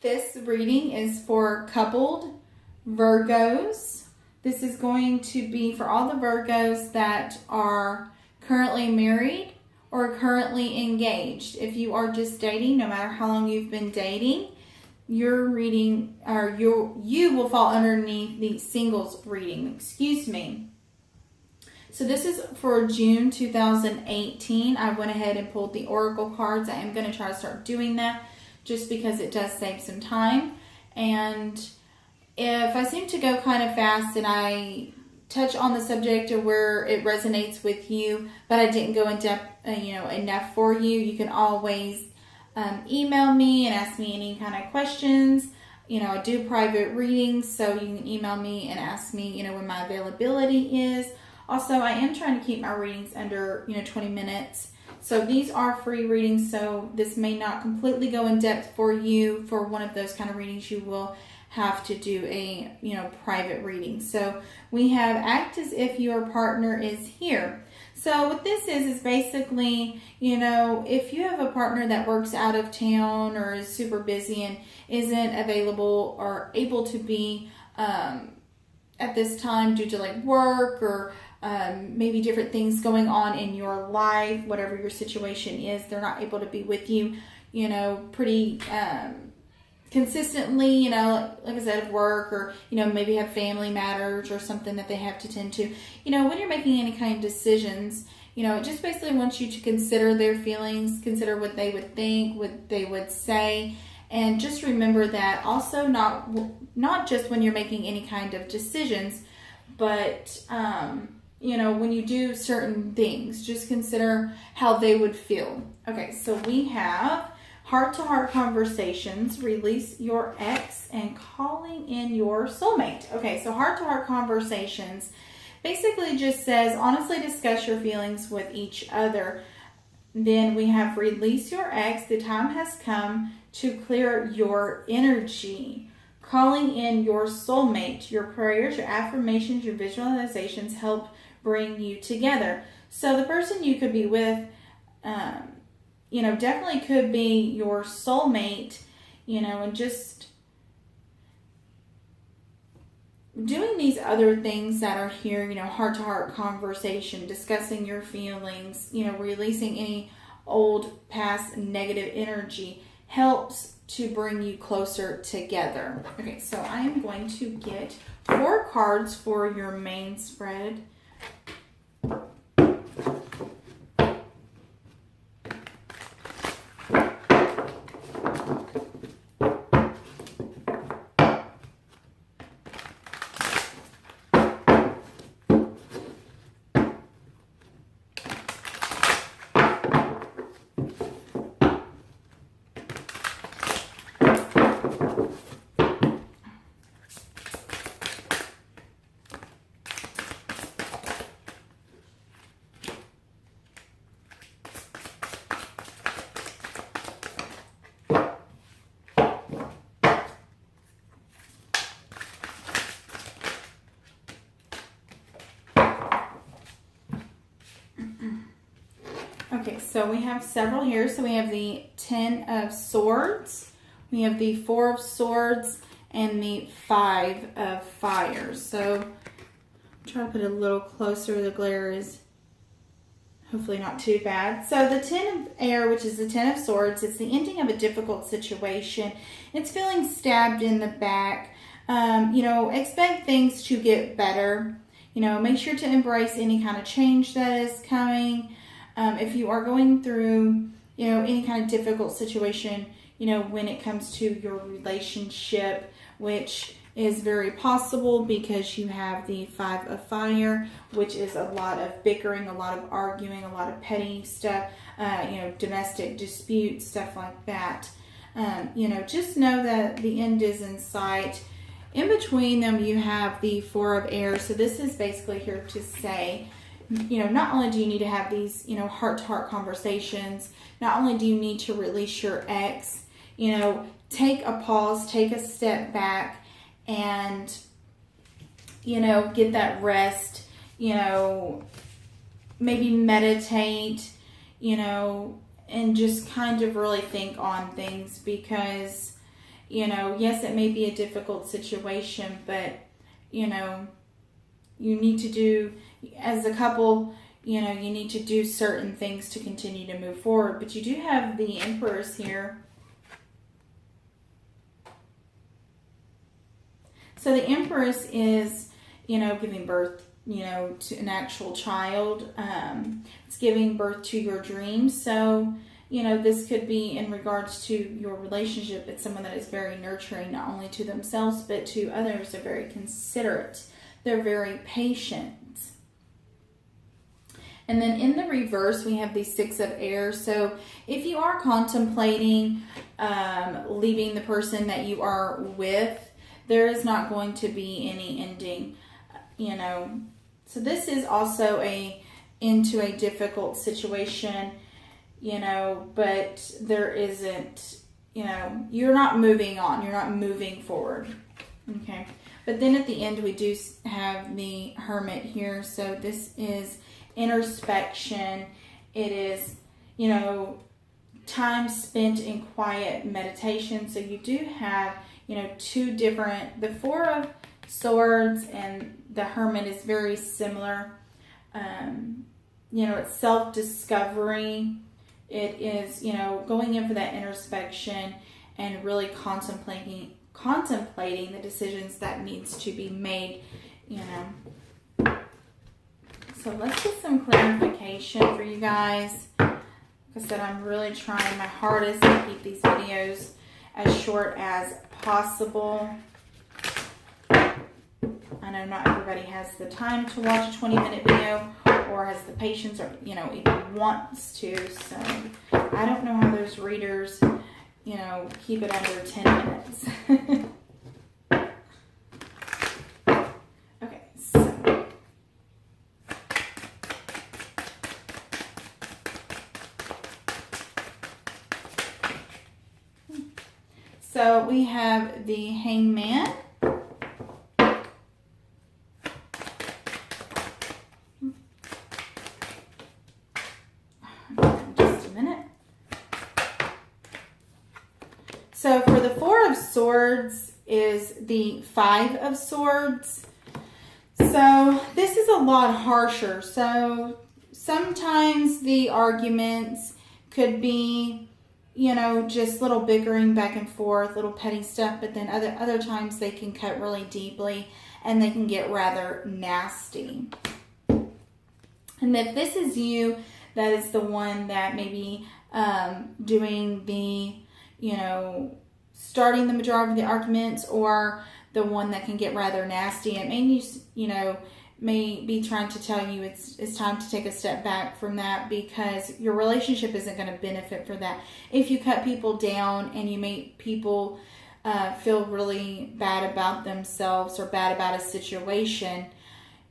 This reading is for coupled Virgos. This is going to be for all the Virgos that are currently married or currently engaged. If you are just dating, no matter how long you've been dating, your reading, or you will fall underneath the singles reading. Excuse me. So this is for June 2018. I went ahead and pulled the oracle cards. I am going to try to start doing that just because it does save some time. And if I seem to go kind of fast and I touch on the subject or where it resonates with you, but I didn't go in depth, enough for you, you can always email me and ask me any kind of questions. I do private readings, so you can email me and ask me, when my availability is. Also, I am trying to keep my readings under, 20 minutes. So these are free readings, so this may not completely go in depth for you. For one of those kind of readings, you will have to do a, private reading. So we have act as if your partner is here. So what this is basically, if you have a partner that works out of town or is super busy and isn't available or able to be at this time due to like work or maybe different things going on in your life, whatever your situation is, they're not able to be with you, pretty consistently, like I said, at work, or, maybe have family matters or something that they have to tend to. When you're making any kind of decisions, it just basically wants you to consider their feelings, consider what they would think, what they would say, and just remember that also not just when you're making any kind of decisions, but when you do certain things, just consider how they would feel. Okay, so we have heart-to-heart conversations, release your ex, and calling in your soulmate. Okay, so heart-to-heart conversations basically just says, honestly discuss your feelings with each other. Then we have release your ex, the time has come to clear your energy. Calling in your soulmate, your prayers, your affirmations, your visualizations help bring you together. So the person you could be with, definitely could be your soulmate, and just doing these other things that are here, heart-to-heart conversation, discussing your feelings, releasing any old past negative energy helps to bring you closer together. Okay, so I am going to get 4 cards for your main spread. Okay, so we have several here. So we have the 10 of Swords, we have the 4 of Swords, and the 5 of Fire. So try to put it a little closer. The glare is hopefully not too bad. So the 10 of Air, which is the 10 of Swords, it's the ending of a difficult situation. It's feeling stabbed in the back. Expect things to get better. Make sure to embrace any kind of change that is coming. If you are going through, any kind of difficult situation, when it comes to your relationship, which is very possible because you have the 5 of Fire, which is a lot of bickering, a lot of arguing, a lot of petty stuff, domestic disputes, stuff like that. Just know that the end is in sight. In between them, you have the 4 of Air. So this is basically here to say, not only do you need to have these, heart-to-heart conversations, not only do you need to release your ex, take a pause, take a step back, and, get that rest, maybe meditate, and just kind of really think on things, because you know, yes, it may be a difficult situation, but, you know, you need to do, as a couple, you know, you need to do certain things to continue to move forward. But you do have the Empress here. So the Empress is, you know, giving birth, you know, to an actual child. It's giving birth to your dreams. So, you know, this could be in regards to your relationship. It's someone that is very nurturing, not only to themselves, but to others. They're very considerate. They're very patient. And then in the reverse, we have the Six of Air. So if you are contemplating leaving the person that you are with, there is not going to be any ending, you know. So this is also into a difficult situation, you know, but there isn't, you know, you're not moving on. You're not moving forward. Okay. But then at the end, we do have the Hermit here. So this is introspection. It is, you know, time spent in quiet meditation. So you do have, you know, two different, the Four of Swords and the Hermit is very similar. You know, it's self-discovery. It is, you know, going in for that introspection and really contemplating the decisions that needs to be made, you know. So let's get some clarification for you guys. Like I said, I'm really trying my hardest to keep these videos as short as possible. I know not everybody has the time to watch a 20-minute video or has the patience or, you know, even wants to. So I don't know how those readers, you know, keep it under 10 minutes. Okay, so we have the Hangman. Just a minute. So for the Four of Swords is the Five of Swords. So this is a lot harsher. So sometimes the arguments could be, you know, just little bickering back and forth, little petty stuff, but then other times they can cut really deeply and they can get rather nasty. And if this is you, that is the one that may be doing the, you know, starting the majority of the arguments, or the one that can get rather nasty. It may, you know, may be trying to tell you it's time to take a step back from that, because your relationship isn't going to benefit for that. If you cut people down and you make people feel really bad about themselves or bad about a situation,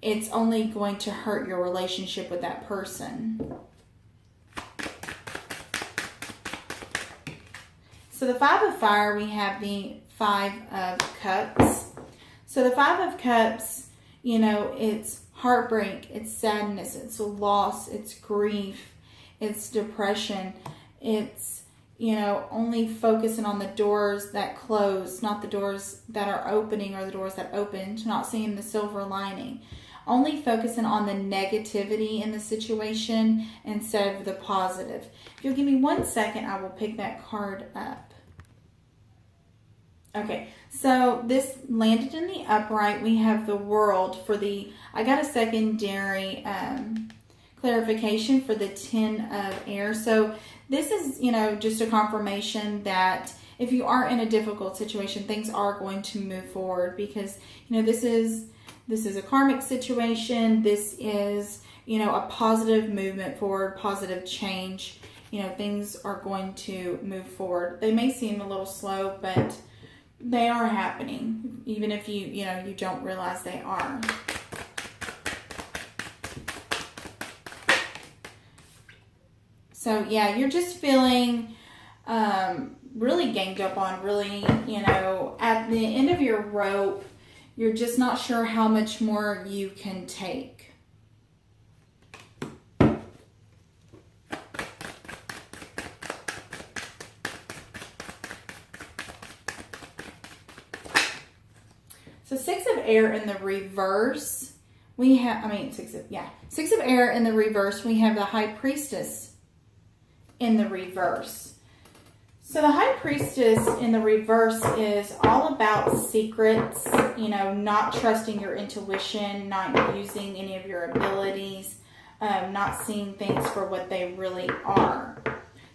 it's only going to hurt your relationship with that person. So the Five of Fire, we have the Five of Cups. So the Five of Cups, you know, it's heartbreak, it's sadness, it's loss, it's grief, it's depression. It's, you know, only focusing on the doors that close, not the doors that are opening or the doors that opened, not seeing the silver lining. Only focusing on the negativity in the situation instead of the positive. If you'll give me 1 second, I will pick that card up. Okay, so this landed in the upright. We have the World for the, I got a secondary clarification for the Ten of Air. So this is, you know, just a confirmation that if you are in a difficult situation, things are going to move forward, because, you know, this is a karmic situation. This is, you know, a positive movement forward, positive change. You know, things are going to move forward. They may seem a little slow, but they are happening, even if you know, you don't realize they are. So yeah, you're just feeling really ganged up on, really, you know, at the end of your rope. You're just not sure how much more you can take. So 6 of air in the reverse, we have, Six of air in the reverse, we have the High Priestess in the reverse. So the High Priestess in the reverse is all about secrets, not trusting your intuition, not using any of your abilities, not seeing things for what they really are.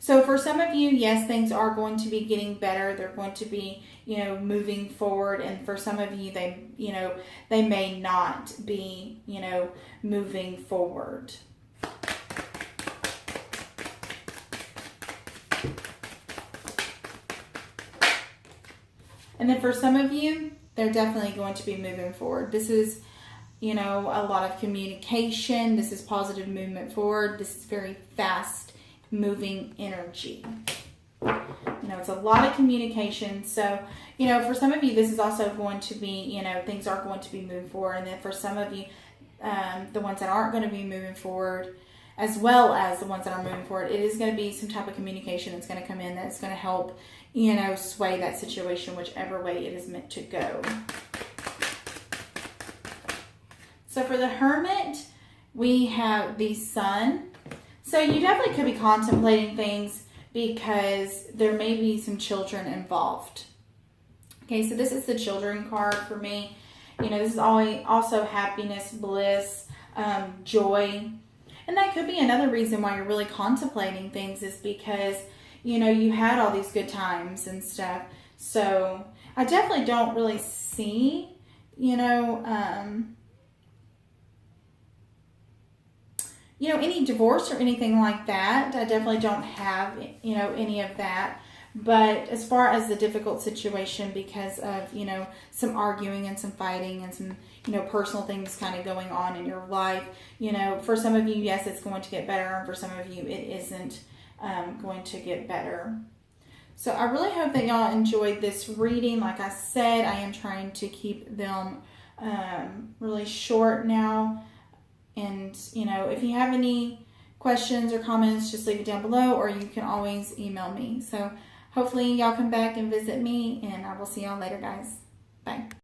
So for some of you, yes, things are going to be getting better. They're going to be, moving forward. And for some of you, they may not be, moving forward. And then for some of you, they're definitely going to be moving forward. This is, a lot of communication. This is positive movement forward. This is very fast moving energy. It's a lot of communication. So, for some of you, this is also going to be, things are going to be moving forward. And then for some of you, the ones that aren't going to be moving forward, as well as the ones that are moving forward, it is going to be some type of communication that's going to come in that's going to help, sway that situation whichever way it is meant to go. So for the Hermit, we have the Sun. So you definitely could be contemplating things because there may be some children involved. Okay, so this is the children card for me. This is also happiness, bliss, joy. And that could be another reason why you're really contemplating things is because, you had all these good times and stuff. So I definitely don't really see, any divorce or anything like that. I definitely don't have, any of that. But as far as the difficult situation because of, some arguing and some fighting and some, personal things kind of going on in your life, for some of you, yes, it's going to get better. And for some of you, it isn't going to get better. So I really hope that y'all enjoyed this reading. Like I said, I am trying to keep them really short now. And, if you have any questions or comments, just leave it down below, or you can always email me. So hopefully y'all come back and visit me, and I will see y'all later, guys. Bye.